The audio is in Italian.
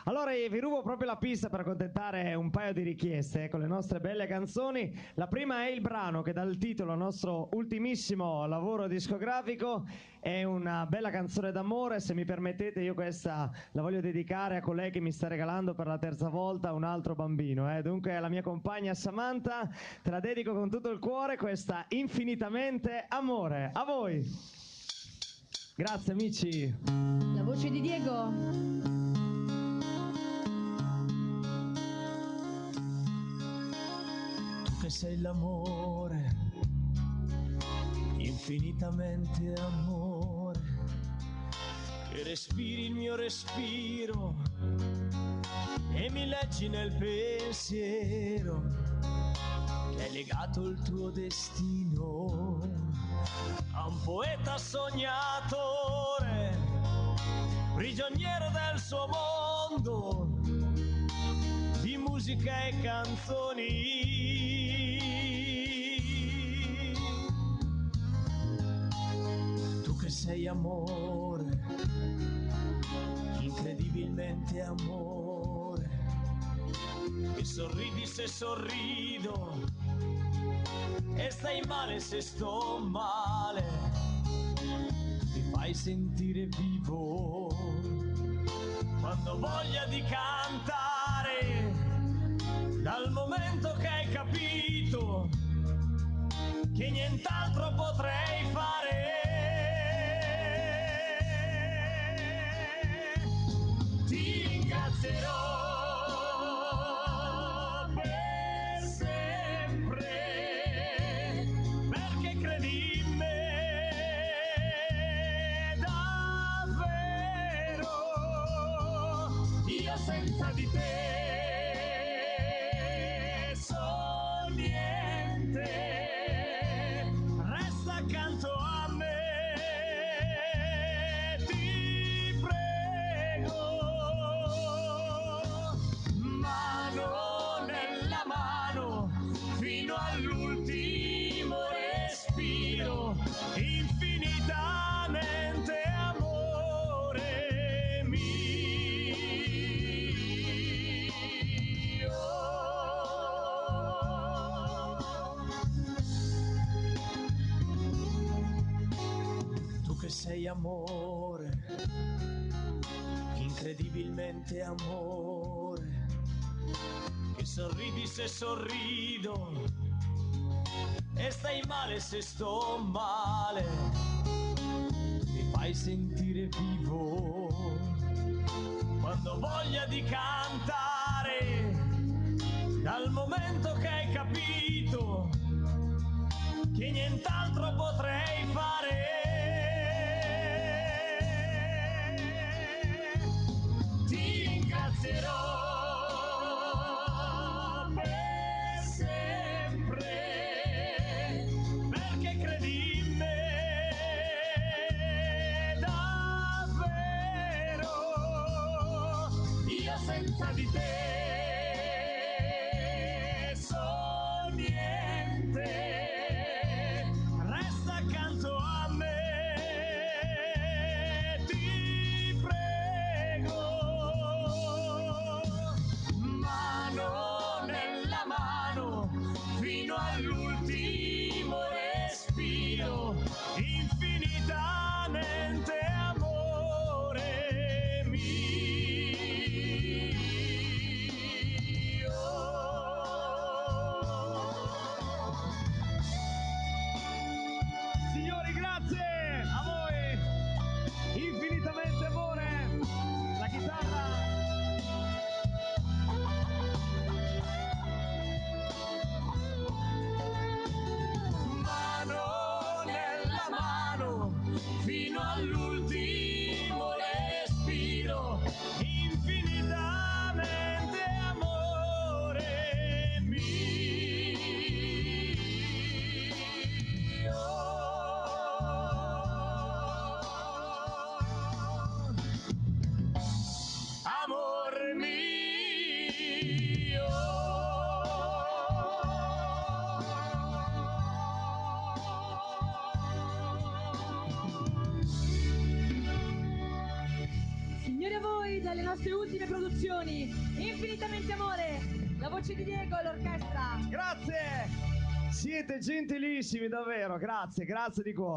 Allora vi rubo proprio la pista per accontentare un paio di richieste con le nostre belle canzoni. La prima è il brano che dà il titolo al nostro ultimissimo lavoro discografico. È una bella canzone d'amore, se mi permettete io questa la voglio dedicare a colei che mi sta regalando per la terza volta un altro bambino. Dunque alla mia compagna Samantha te la dedico con tutto il cuore, questa Infinitamente Amore. A voi! Grazie amici! La voce di Diego. Che sei l'amore, infinitamente amore, che respiri il mio respiro e mi leggi nel pensiero, che hai legato il tuo destino a un poeta sognatore, prigioniero del suo mondo di musica e canzoni. Tu che sei amore, incredibilmente amore, che sorridi se sorrido e stai male se sto male, mi fai sentire vivo quando ho voglia di cantare, dal momento che hai capito che nient'altro potrei fare. Ti ringrazierò per sempre, perché credi in me davvero. Io senza di te infinitamente amore mio. Tu che sei amore, incredibilmente amore, che sorridi se sorrido e stai male se sto male, mi fai sentire vivo quando ho voglia di cantare, dal momento che hai capito che nient'altro potrei fare. Ti ringrazierò di te, so niente, resta accanto a me, ti prego, mano nella mano, fino all'ultimo respiro, infinitamente amore mio. dalle nostre ultime produzioni. Infinitamente amore, la voce di Diego e l'orchestra. Grazie! Siete gentilissimi davvero, grazie di cuore.